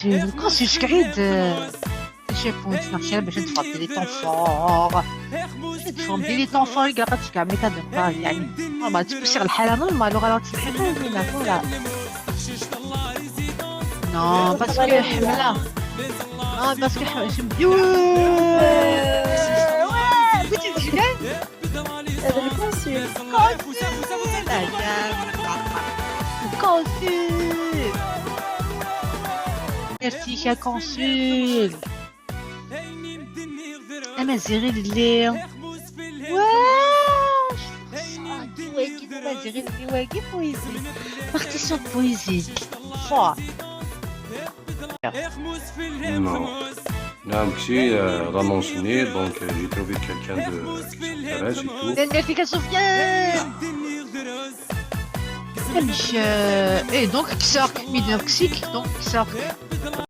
Quand je قاعد شافوا نتناقشوا باش نتفضل لي طون فور تفهمتي لي طون فور قاعد كاع مي كدبر يعني ما تبصير الحاله نورمال وغلط الحاله هنا فوالا نو باسكو حمله باسكو حمله شمديو بغيتي تجي هذا الكونسول. كونسول ميرسي يا كونسول انا زيري اللي واش واقف ما زيري اللي واقف بويزي بارتيسيون بويزي فوا Non. Non, ماشي رامون سوني دونك j'ai trouvé quelqu'un de qui s'intéresse et tout. لان فيك سفيان مش ايه دونك كساك ميدنا كسيك دونك كساك